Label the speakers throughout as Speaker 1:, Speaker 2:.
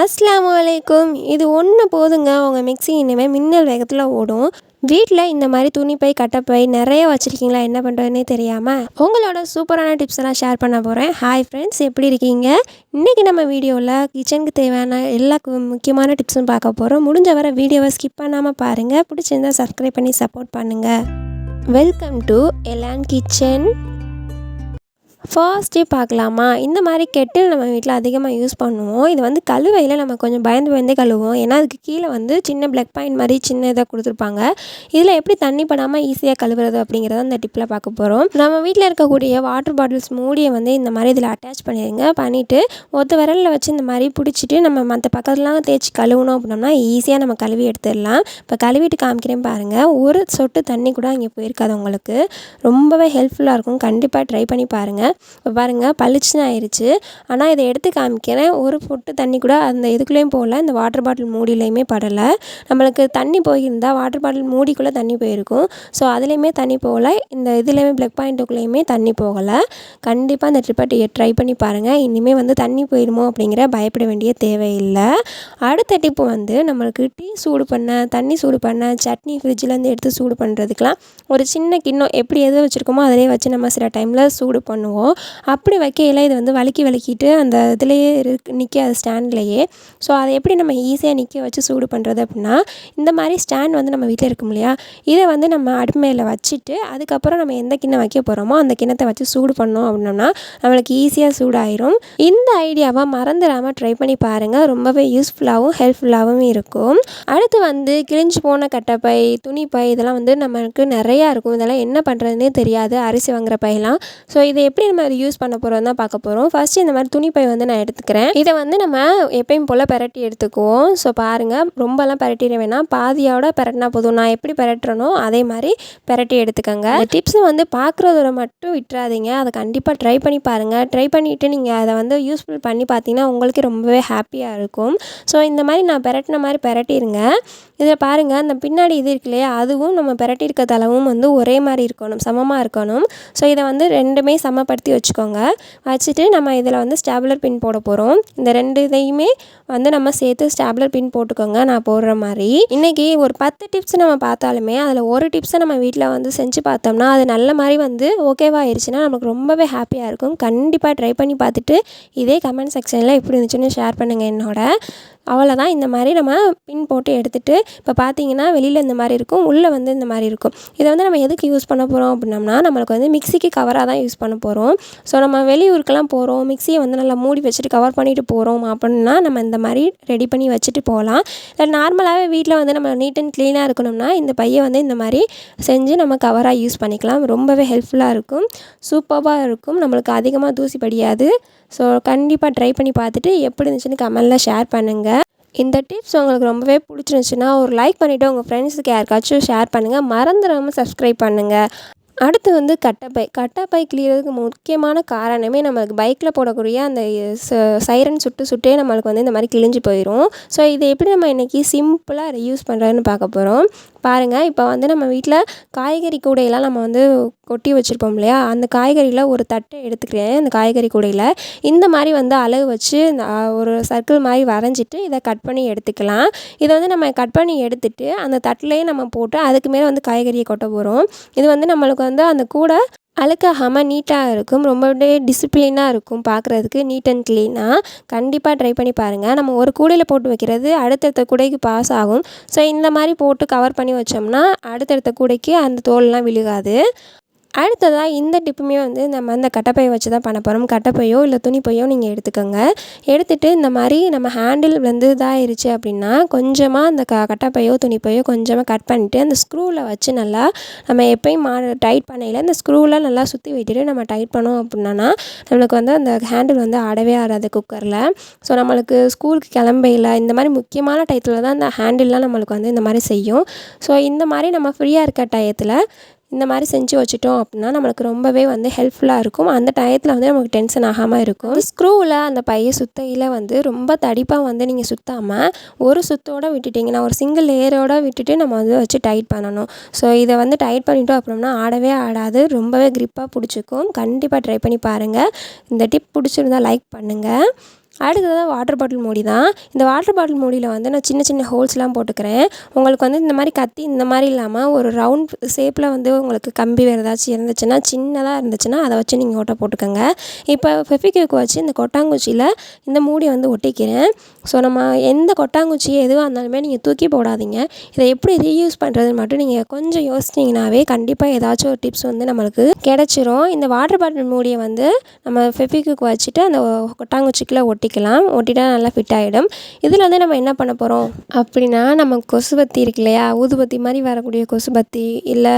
Speaker 1: அஸ்ஸலாமு அலைக்கும். இது ஒன்று போதுங்க, உங்கள் மிக்ஸி இனிமேல் மின்னல் வேகத்தில் ஓடும். வீட்டில் இந்த மாதிரி துணிப்பை கட்டைப்பை நிறைய வச்சுருக்கீங்களா, என்ன பண்ணுறதுனே தெரியாமல் உங்களோட சூப்பரான டிப்ஸ் எல்லாம் ஷேர் பண்ண போகிறேன். ஹாய் ஃப்ரெண்ட்ஸ், எப்படி இருக்கீங்க? இன்றைக்கி நம்ம வீடியோவில் கிச்சனுக்கு தேவையான எல்லா முக்கியமான டிப்ஸும் பார்க்க போகிறோம். முடிஞ்ச வரை வீடியோவை ஸ்கிப் பண்ணாமல் பாருங்கள். பிடிச்சிருந்தால் சப்ஸ்கிரைப் பண்ணி சப்போர்ட் பண்ணுங்கள். Welcome to Elon kitchen. ஃபர்ஸ்ட்டே பார்க்கலாமா, இந்த மாதிரி கெட்டில் நம்ம வீட்டில் அதிகமாக யூஸ் பண்ணுவோம். இது வந்து கழுவையில் நம்ம கொஞ்சம் பயந்தே கழுவோம். ஏன்னா அதுக்கு கீழே வந்து சின்ன பிளக் பாயிண்ட் மாதிரி சின்ன இதாக கொடுத்துருப்பாங்க. இதில் எப்படி தண்ணி படாமல் ஈஸியாக கழுவுறது அப்படிங்கிறத இந்த டிப்பில் பார்க்க போகிறோம். நம்ம வீட்டில் இருக்கக்கூடிய வாட்டர் பாட்டில்ஸ் மூடியை வந்து இந்த மாதிரி இதில் அட்டாச் பண்ணிடுங்க. பண்ணிவிட்டு ஒத்த விரலில் வச்சு இந்த மாதிரி பிடிச்சிட்டு நம்ம மற்ற பக்கத்துலாம் தேய்ச்சி கழுவணும் அப்படின்னோம்னா ஈஸியாக நம்ம கழுவி எடுத்துடலாம். இப்போ கழுவிட்டு காமிக்கிறேன் பாருங்கள். ஒரு சொட்டு தண்ணி கூட அங்கே போயிருக்காது. உங்களுக்கு ரொம்பவே ஹெல்ப்ஃபுல்லாக இருக்கும். கண்டிப்பாக ட்ரை பண்ணி பாருங்கள். இப்போ பாருங்கள், பளிச்சுன்னு ஆயிடுச்சு. ஆனால் இதை எடுத்து காமிக்கிறேன். ஒரு பொட்டு தண்ணி கூட அந்த இதுக்குள்ளேயும் போகல, இந்த வாட்டர் பாட்டில் மூடிலையுமே படலை. நம்மளுக்கு தண்ணி போயிருந்தால் வாட்டர் பாட்டில் மூடிக்குள்ளே தண்ணி போயிருக்கும். ஸோ அதுலேயுமே தண்ணி போகலை, இந்த இதுலேயுமே பிளக் பாயிண்ட்டுக்குள்ளேயுமே தண்ணி போகலை. கண்டிப்பாக அந்த ட்ரிப்பை ட்ரை பண்ணி பாருங்கள். இனிமேல் வந்து தண்ணி போயிடுமோ அப்படிங்கிற பயப்பட வேண்டிய தேவையில்லை. அடுத்த டிப்பு வந்து நம்மளுக்கு டீ சூடு பண்ண, தண்ணி சூடு பண்ண, சட்னி ஃப்ரிட்ஜிலேருந்து எடுத்து சூடு பண்ணுறதுக்கெலாம் ஒரு சின்ன கிண்ணம் எப்படி எது வச்சுருக்கோமோ அதிலே வச்சு நம்ம சில டைமில் சூடு பண்ணுவோம். அப்படி வைக்கையில் இது வந்து வலிக்கிட்டு அந்த இதுலேயே நிற்காது, ஸ்டாண்ட்லேயே. ஸோ அதை எப்படி நம்ம ஈஸியாக நிற்க வச்சு சூடு பண்ணுறது அப்படின்னா, இந்த மாதிரி ஸ்டாண்ட் வந்து நம்ம வீட்டில் இருக்கும் இல்லையா, இதை வந்து நம்ம அடுப்பு மேலே வச்சுட்டு அதுக்கப்புறம் நம்ம எந்த கிண்ணம் வைக்க போகிறோமோ அந்த கிண்ணத்தை வச்சு சூடு பண்ணோம் அப்படின்னோம்னா நம்மளுக்கு ஈஸியாக சூடாயிரும். இந்த ஐடியாவை மறந்துடாமல் ட்ரை பண்ணி பாருங்கள். ரொம்பவே யூஸ்ஃபுல்லாகவும் ஹெல்ப்ஃபுல்லாகவும் இருக்கும். அடுத்து வந்து கிழிஞ்சு போன கட்டைப்பை, துணிப்பை இதெல்லாம் வந்து நம்மளுக்கு நிறையா இருக்கும். இதெல்லாம் என்ன பண்ணுறதுனே தெரியாது, அரிசி வாங்குற பையெல்லாம். ஸோ இதை எப்படி நம்ம அதை யூஸ் பண்ண போகிறோம் தான் பார்க்க போகிறோம். ஃபஸ்ட்டு இந்த மாதிரி துணிப்பை வந்து நான் எடுத்துக்கிறேன். இதை வந்து நம்ம எப்பயும் போல் பெரட்டி எடுத்துக்குவோம். ஸோ பாருங்கள், ரொம்பலாம் பெரட்டிட வேணாம், பாதியோட பெரட்டினா போதும். நான் எப்படி பெரட்டுறனோ அதே மாதிரி பெரட்டி எடுத்துக்கோங்க. இந்த டிப்ஸ் வந்து பார்க்குறதோட மட்டும் விட்டுறாதீங்க, அதை கண்டிப்பாக ட்ரை பண்ணி பாருங்கள். ட்ரை பண்ணிவிட்டு நீங்கள் அதை வந்து யூஸ்ஃபுல் பண்ணி பார்த்தீங்கன்னா உங்களுக்கு ரொம்பவே ஹாப்பியாக இருக்கும். ஸோ இந்த மாதிரி நான் பெரட்டின மாதிரி பெரட்டிடுங்க. இதில் பாருங்கள், அந்த பின்னாடி இது இருக்கு இல்லையா, அதுவும் நம்ம பெரட்டி இருக்க தளவும் வந்து ஒரே மாதிரி இருக்கணும், சமமாக இருக்கணும். ஸோ இதை வந்து ரெண்டுமே சமப்படுத்தி வச்சுக்கோங்க. வச்சுட்டு நம்ம இதில் வந்து ஸ்டாப்லர் பின் போட போகிறோம். இந்த ரெண்டு இதையுமே வந்து நம்ம சேர்த்து ஸ்டாப்லர் பின் போட்டுக்கோங்க, நான் போடுற மாதிரி. இன்றைக்கி ஒரு 10 டிப்ஸ் நம்ம பார்த்தாலுமே அதில் ஒரு டிப்ஸை நம்ம வீட்டில் வந்து செஞ்சு பார்த்தோம்னா அது நல்ல மாதிரி வந்து ஓகேவாகிருச்சுன்னா நமக்கு ரொம்பவே ஹாப்பியாக இருக்கும். கண்டிப்பாக ட்ரை பண்ணி பார்த்துட்டு இதே கமெண்ட் செக்ஷனில் எப்படி இருந்துச்சுன்னு ஷேர் பண்ணுங்கள் என்னோட. அவ்வளோதான். இந்த மாதிரி நம்ம பின் போட்டு எடுத்துகிட்டு இப்போ பார்த்தீங்கன்னா வெளியில் இந்த மாதிரி இருக்கும், உள்ளே வந்து இந்த மாதிரி இருக்கும். இதை வந்து நம்ம எதுக்கு யூஸ் பண்ண போகிறோம் அப்படின்னம்னா, நம்மளுக்கு வந்து மிக்ஸிக்கு கவராக தான் யூஸ் பண்ண போகிறோம். ஸோ நம்ம வெளியூருக்கெல்லாம் போகிறோம், மிக்ஸியை வந்து நல்லா மூடி வச்சுட்டு கவர் பண்ணிவிட்டு போகிறோம் அப்படின்னா நம்ம இந்த மாதிரி ரெடி பண்ணி வச்சுட்டு போகலாம். இல்லை நார்மலாகவே வீட்டில் வந்து நம்ம நீட் அண்ட் க்ளீனாக இருக்கணும்னா இந்த பையை வந்து இந்த மாதிரி செஞ்சு நம்ம கவராக யூஸ் பண்ணிக்கலாம். ரொம்பவே ஹெல்ப்ஃபுல்லாக இருக்கும், சூப்பராக இருக்கும், நம்மளுக்கு அதிகமாக தூசி படியாது. ஸோ கண்டிப்பாக ட்ரை பண்ணி பார்த்துட்டு எப்படி இருந்துச்சுன்னு கமெண்டில் ஷேர் பண்ணுங்கள். இந்த டிப்ஸ் உங்களுக்கு ரொம்பவே பிடிச்சிருந்துச்சுன்னா ஒரு லைக் பண்ணிவிட்டு உங்கள் ஃப்ரெண்ட்ஸுக்கு யாருக்காச்சும் ஷேர் பண்ணுங்கள். மறந்துடாமல் சப்ஸ்கிரைப் பண்ணுங்கள். அடுத்து வந்து கட்டைப்பை கிளியறதுக்கு முக்கியமான காரணமே நம்மளுக்கு பைக்கில் போடக்கூடிய அந்த சைரன் சுட்டே நம்மளுக்கு வந்து இந்த மாதிரி கிழிஞ்சு போயிடும். ஸோ இதை எப்படி நம்ம இன்றைக்கி சிம்பிளாக யூஸ் பண்ணுறதுன்னு பார்க்க போகிறோம். பாருங்கள், இப்போ வந்து நம்ம வீட்டில் காய்கறி கூடையெல்லாம் நம்ம வந்து கொட்டி வச்சுருப்போம் இல்லையா, அந்த காய்கறியில் ஒரு தட்டை எடுத்துக்கிறேன். அந்த காய்கறி கூடையில் இந்த மாதிரி வந்து அளவு வச்சு ஒரு சர்க்கிள் மாதிரி வரைஞ்சிட்டு இதை கட் பண்ணி எடுத்துக்கலாம். இதை வந்து நம்ம கட் பண்ணி எடுத்துகிட்டு அந்த தட்டிலையே நம்ம போட்டு அதுக்கு மேலே வந்து காய்கறியை கொட்ட போகிறோம். இது வந்து நம்மளுக்கு வந்து அந்த கூடை அழுக்காகாமல் நீட்டாக இருக்கும், ரொம்பவே டிசிப்ளினாக இருக்கும், பார்க்குறதுக்கு நீட் அண்ட் க்ளீனாக. கண்டிப்பாக ட்ரை பண்ணி பாருங்கள். நம்ம ஒரு கூடையில் போட்டு வைக்கிறது அடுத்தடுத்த கூடைக்கு பாஸ் ஆகும். ஸோ இந்த மாதிரி போட்டு கவர் பண்ணி வச்சோம்னா அடுத்தடுத்த கூடைக்கு அந்த தோல்லாம் விழுகாது. அடுத்ததாக இந்த டிப்புமே வந்து நம்ம அந்த கட்டைப்பையை வச்சு தான் பண்ண போகிறோம். கட்டைப்பையோ இல்லை துணிப்பையோ நீங்கள் எடுத்துக்கோங்க. எடுத்துகிட்டு இந்த மாதிரி நம்ம ஹேண்டில் வந்து இதாகிருச்சு அப்படின்னா கொஞ்சமாக அந்த கட்டைப்பையோ துணிப்பையோ கொஞ்சமாக கட் பண்ணிவிட்டு அந்த ஸ்க்ரூவில் வச்சு நல்லா நம்ம எப்பயும் டைட் பண்ணையில் அந்த ஸ்க்ரூவில் நல்லா சுற்றி விட்டுட்டு நம்ம டைட் பண்ணோம் அப்படின்னா நம்மளுக்கு வந்து அந்த ஹேண்டில் வந்து ஆடவே ஆடாது குக்கரில். ஸோ நம்மளுக்கு ஸ்கூலுக்கு கிளம்பையில் இந்த மாதிரி முக்கியமான டயத்தில் தான் அந்த ஹேண்டில்லாம் நம்மளுக்கு வந்து இந்த மாதிரி செய்யும். ஸோ இந்த மாதிரி நம்ம ஃப்ரீயாக இருக்க டயத்தில் இந்த மாதிரி செஞ்சு வச்சுட்டோம் அப்படின்னா நம்மளுக்கு ரொம்பவே வந்து ஹெல்ப்ஃபுல்லாக இருக்கும். அந்த டயத்தில் வந்து நமக்கு டென்ஷன் ஆகாமல் இருக்கும். ஸ்க்ரூவில் அந்த பையை சுத்தையில் வந்து ரொம்ப தடிப்பாக வந்து நீங்கள் சுற்றாமல் ஒரு சுத்தோடு விட்டுட்டிங்கன்னா ஒரு சிங்கிள் லேயரோடு விட்டுட்டு நம்ம வந்து வச்சு டைட் பண்ணணும். ஸோ இதை வந்து டைட் பண்ணிட்டோம் அப்படின்னா ஆடவே ஆடாது, ரொம்பவே க்ரிப்பாக பிடிச்சிக்கும். கண்டிப்பாக ட்ரை பண்ணி பாருங்கள். இந்த டிப் பிடிச்சிருந்தால் லைக் பண்ணுங்கள். அடுத்ததாக வாட்டர் பாட்டில் மூடி தான். இந்த வாட்டர் பாட்டில் மூடியில் வந்து நான் சின்ன சின்ன ஹோல்ஸ்லாம் போட்டுக்கிறேன். உங்களுக்கு வந்து இந்த மாதிரி கத்தி இந்த மாதிரி இல்லாமல் ஒரு ரவுண்ட் ஷேப்பில் வந்து உங்களுக்கு கம்பி வேறு ஏதாச்சும் இருந்துச்சுன்னா, சின்னதாக இருந்துச்சுன்னா அதை வச்சு நீங்கள் ஓட்டை போட்டுக்கோங்க. இப்போ ஃபெவிக்விக் வச்சு இந்த கொட்டாங்குச்சியில் இந்த மூடியை வந்து ஒட்டிக்கிறேன். ஸோ நம்ம எந்த கொட்டாங்குச்சி எதுவாக இருந்தாலுமே நீங்கள் தூக்கி போடாதீங்க. இதை எப்படி ரீயூஸ் பண்ணுறதுன்னு மட்டும் நீங்கள் கொஞ்சம் யோசிச்சிங்கனாவே கண்டிப்பாக ஏதாச்சும் ஒரு டிப்ஸ் வந்து நம்மளுக்கு கிடச்சிரும். இந்த வாட்டர் பாட்டில் மூடியை வந்து நம்ம ஃபெவிக்விக் வச்சுட்டு அந்த கொட்டாங்குச்சிக்குள்ளே ஒட்டிட்டா நல்லா ஃபிட் ஆகிடும். இதில் வந்து நம்ம என்ன பண்ண போகிறோம் அப்படின்னா, நம்ம கொசுபத்தி இருக்கு இல்லையா, ஊதுபத்தி மாதிரி வரக்கூடிய கொசுபத்தி, இல்லை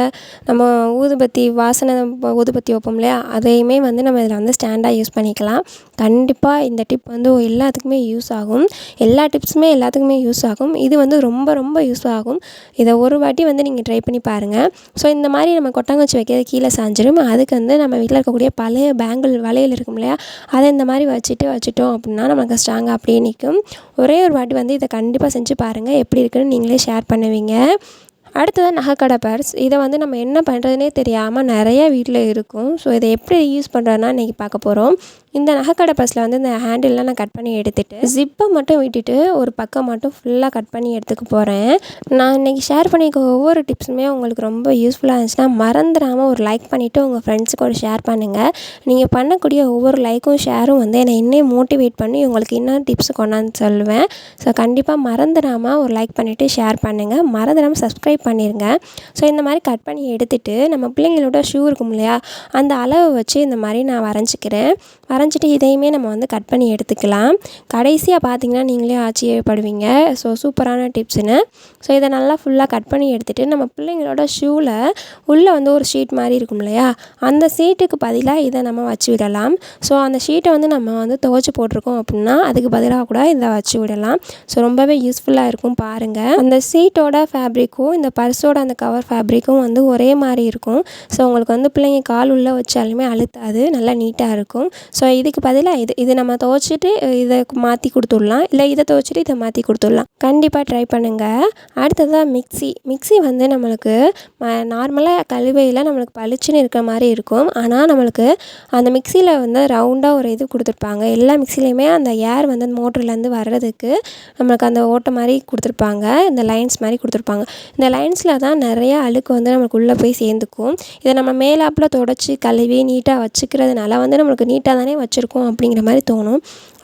Speaker 1: நம்ம ஊதுபத்தி வாசனை ஊதுபத்தி வைப்போம் இல்லையா, அதையுமே வந்து நம்ம இதில் வந்து ஸ்டாண்டாக யூஸ் பண்ணிக்கலாம். கண்டிப்பாக இந்த டிப் வந்து எல்லாத்துக்குமே யூஸ் ஆகும். எல்லா டிப்ஸுமே எல்லாத்துக்குமே யூஸ் ஆகும். இது வந்து ரொம்ப ரொம்ப யூஸ் ஆகும். இதை ஒரு வாட்டி வந்து நீங்கள் ட்ரை பண்ணி பாருங்கள். ஸோ இந்த மாதிரி நம்ம கொட்டாங்குச்சி வைக்கிறது கீழே சாஞ்சிடும். அதுக்கு வந்து நம்ம வீட்டில் இருக்கக்கூடிய பழைய பேங்கிள் வளையல் இருக்கும் இல்லையா, அதை இந்த மாதிரி வச்சுட்டோம் அப்படின்னா நமக்கு ஸ்ட்ராங்காக அப்படியே நிற்கும். ஒரே ஒரு வாட்டி வந்து இதை கண்டிப்பாக செஞ்சு பாருங்கள். எப்படி இருக்குன்னு நீங்களே ஷேர் பண்ணுவீங்க. அடுத்ததாக நகைக்கடை பர்ஸ். இதை வந்து நம்ம என்ன பண்ணுறதுனே தெரியாமல் நிறைய வீட்டில் இருக்கும். ஸோ இதை எப்படி யூஸ் பண்ணுறதுனா இன்றைக்கி பார்க்க போகிறோம். இந்த நகைக்கடை பர்ஸில் வந்து இந்த ஹேண்டில்லாம் நான் கட் பண்ணி எடுத்துகிட்டு ஜிப்பை மட்டும் விட்டுட்டு ஒரு பக்கம் மட்டும் ஃபுல்லாக கட் பண்ணி எடுத்துக்க போகிறேன். நான் இன்றைக்கி ஷேர் பண்ணிக்க ஒவ்வொரு டிப்ஸுமே உங்களுக்கு ரொம்ப யூஸ்ஃபுல்லாக இருந்துச்சுன்னா மறந்துடாமல் ஒரு லைக் பண்ணிவிட்டு உங்கள் ஃப்ரெண்ட்ஸுக்கு ஒரு ஷேர் பண்ணுங்கள். நீங்கள் பண்ணக்கூடிய ஒவ்வொரு லைக்கும் ஷேரும் வந்து என்னை இன்னும் மோட்டிவேட் பண்ணி உங்களுக்கு இன்னும் டிப்ஸ் கொண்டாந்து சொல்லுவேன். ஸோ கண்டிப்பாக மறந்துடாமல் ஒரு லைக் பண்ணிவிட்டு ஷேர் பண்ணுங்கள். மறந்துடாமல் சப்ஸ்கிரைப் பண்ணிடுங்க. ஸோ இந்த மாதிரி கட் பண்ணி எடுத்துகிட்டு நம்ம பிள்ளைங்களோட ஷூ இருக்கும் இல்லையா, அந்த அளவை வச்சு இந்த மாதிரி நான் வரைஞ்சிட்டு இதையுமே நம்ம வந்து கட் பண்ணி எடுத்துக்கலாம். கடைசியாக பார்த்தீங்கன்னா நீங்களே ஆச்சரியப்படுவீங்க. ஸோ சூப்பரான டிப்ஸுன்னு. ஸோ இதை நல்லா ஃபுல்லாக கட் பண்ணி எடுத்துகிட்டு நம்ம பிள்ளைங்களோட ஷூவில் உள்ளே வந்து ஒரு ஷீட் மாதிரி இருக்கும் இல்லையா, அந்த ஷீட்டுக்கு பதிலாக இதை நம்ம வச்சு விடலாம். ஸோ அந்த ஷீட்டை வந்து நம்ம வந்து துவைச்சி போட்டிருக்கோம் அப்படின்னா அதுக்கு பதிலாக கூட இதை வச்சு விடலாம். ஸோ ரொம்பவே யூஸ்ஃபுல்லாக இருக்கும் பாருங்கள். அந்த ஷீட்டோட ஃபேப்ரிக்கும் இந்த பர்ஸோட அந்த கவர் ஃபேப்ரிக்கும் வந்து ஒரே மாதிரி இருக்கும். ஸோ உங்களுக்கு வந்து பிள்ளைங்க கால் உள்ளே வச்சாலுமே அழுத்தாது, நல்லா நீட்டாக இருக்கும். ஸோ இதுக்கு பதிலாக இது நம்ம துவைச்சிட்டு இதை மாற்றி கொடுத்துடலாம், இல்லை இதை துவைச்சிட்டு இதை மாற்றி கொடுத்துடலாம். கண்டிப்பாக ட்ரை பண்ணுங்கள். அடுத்ததாக மிக்ஸி வந்து நம்மளுக்கு நார்மலாக கழுவையில் நம்மளுக்கு பளிச்சுன்னு இருக்கிற மாதிரி இருக்கும். ஆனால் நம்மளுக்கு அந்த மிக்ஸியில் வந்து ரவுண்டாக ஒரு இது கொடுத்துருப்பாங்க. எல்லா மிக்ஸிலையுமே அந்த ஏர் வந்து அந்த மோட்டர்லேருந்து வர்றதுக்கு நம்மளுக்கு அந்த ஓட்டை மாதிரி கொடுத்துருப்பாங்க, இந்த லைன்ஸ் மாதிரி கொடுத்துருப்பாங்க. இந்த லைன்ஸில் தான் நிறையா அழுக்கு வந்து நம்மளுக்கு உள்ளே போய் சேர்ந்துக்கும். இதை நம்ம மேலாப்பில் தொடச்சி கழுவி நீட்டாக வச்சுக்கிறதுனால வந்து நம்மளுக்கு நீட்டாக தானே வச்சுருக்கோம் அப்படிங்கிற மாதிரி தோணும்.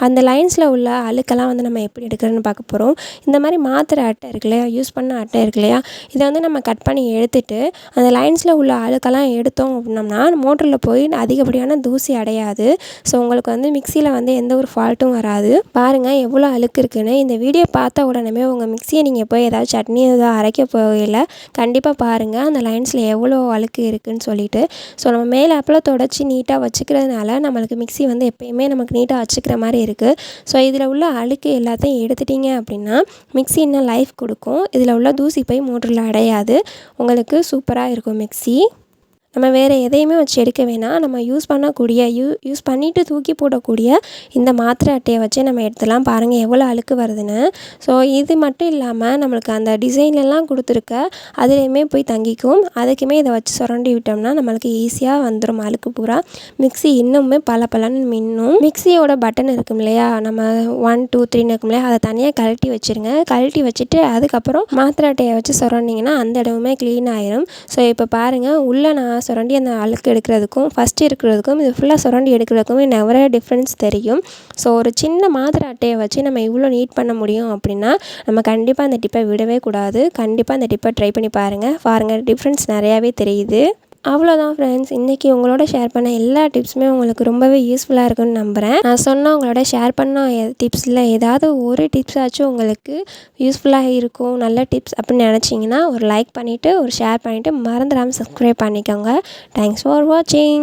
Speaker 1: அந்த லைன்ஸில் உள்ள அழுக்கெல்லாம் வந்து நம்ம எப்படி எடுக்கிறதுன்னு பார்க்க போகிறோம். இந்த மாதிரி மாத்திரை அட்டை இருக்கு இல்லையா, யூஸ் பண்ண அட்டை இருக்கு இல்லையா, இதை வந்து நம்ம கட் பண்ணி எடுத்துகிட்டு அந்த லைன்ஸில் உள்ள அழுக்கெல்லாம் எடுத்தோம் அப்படின்னோம்னா மோட்டரில் போய் அதிகப்படியான தூசி அடையாது. ஸோ உங்களுக்கு வந்து மிக்சியில் வந்து எந்த ஒரு ஃபால்ட்டும் வராது. பாருங்கள் எவ்வளோ அழுக்கு இருக்குன்னு. இந்த வீடியோ பார்த்த உடனே உங்கள் மிக்சியை நீங்கள் போய் ஏதாவது சட்னி ஏதாவது அரைக்க போகல கண்டிப்பாக பாருங்கள் அந்த லைன்ஸில் எவ்வளோ அழுக்கு இருக்குதுன்னு சொல்லிட்டு. ஸோ நம்ம மேலாப்பில் தொடச்சி நீட்டாக வச்சுக்கிறதுனால நம்மளுக்கு மிக்ஸி வந்து எப்போயுமே நமக்கு நீட்டாக வச்சுக்கிற மாதிரி இருக்குது. ஸோ இதில் உள்ள அழுக்கு எல்லாத்தையும் எடுத்துட்டிங்க அப்படின்னா மிக்ஸி இன்னும் லைஃப் கொடுக்கும். இதில் உள்ள தூசி போய் மோட்டரில் அடையாது. உங்களுக்கு சூப்பராக இருக்கும் மிக்ஸி. நம்ம வேறு எதையுமே வச்சு எடுக்க வேணாம். நம்ம யூஸ் பண்ணக்கூடிய யூஸ் பண்ணிவிட்டு தூக்கி போடக்கூடிய இந்த மாத்திரை அட்டையை வச்சு நம்ம எடுத்துலாம். பாருங்கள் எவ்வளோ அழுக்கு வருதுன்னு. ஸோ இது மட்டும் இல்லாமல் நம்மளுக்கு அந்த டிசைன்லலாம் கொடுத்துருக்க அதுலேயுமே போய் தங்கிக்கும். அதுக்குமே இதை வச்சு சுரண்டி விட்டோம்னா நம்மளுக்கு ஈஸியாக வந்துடும் அழுக்கு பூரா. மிக்ஸி இன்னுமே பளபளன்னு மின்னும். மிக்ஸியோட பட்டன் இருக்கும் இல்லையா, நம்ம 1 2 3 இருக்கும் இல்லையா, அதை தனியாக கழட்டி வச்சுருங்க. கழட்டி வச்சுட்டு அதுக்கப்புறம் மாத்திரை அட்டையை வச்சு சுரண்டிங்கன்னா அந்த இடமுமே க்ளீன் ஆயிரும். ஸோ இப்போ பாருங்கள் உள்ளே நான் சுரண்டி அந்த அழுக்கு எடுக்கிறதுக்கும் ஃபஸ்ட்டு இருக்கிறதுக்கும் இது ஃபுல்லாக சுரண்டி எடுக்கிறதுக்குமே நிறைய டிஃப்ரென்ஸ் தெரியும். ஸோ ஒரு சின்ன மாத்திரை அட்டையை வச்சு நம்ம இவ்வளோ நீட் பண்ண முடியும் அப்படின்னா நம்ம கண்டிப்பாக அந்த டிப்பை விடவே கூடாது. கண்டிப்பாக அந்த டிப்பை ட்ரை பண்ணி பாருங்கள் டிஃப்ரென்ஸ் நிறையாவே தெரியுது. அவ்வளோதான் ஃப்ரெண்ட்ஸ், இன்றைக்கி உங்களோட ஷேர் பண்ண எல்லா டிப்ஸுமே உங்களுக்கு ரொம்பவே யூஸ்ஃபுல்லாக இருக்குன்னு நம்புகிறேன். நான் சொன்ன உங்களோட ஷேர் பண்ண டிப்ஸில் ஏதாவது ஒரு டிப்ஸாச்சும் உங்களுக்கு யூஸ்ஃபுல்லாக இருக்கும், நல்ல டிப்ஸ் அப்படின்னு நினச்சிங்கன்னா ஒரு லைக் பண்ணிவிட்டு ஒரு ஷேர் பண்ணிவிட்டு மறந்துடாமல் சப்ஸ்கிரைப் பண்ணிக்கோங்க. தேங்க்ஸ் ஃபார் வாட்சிங்.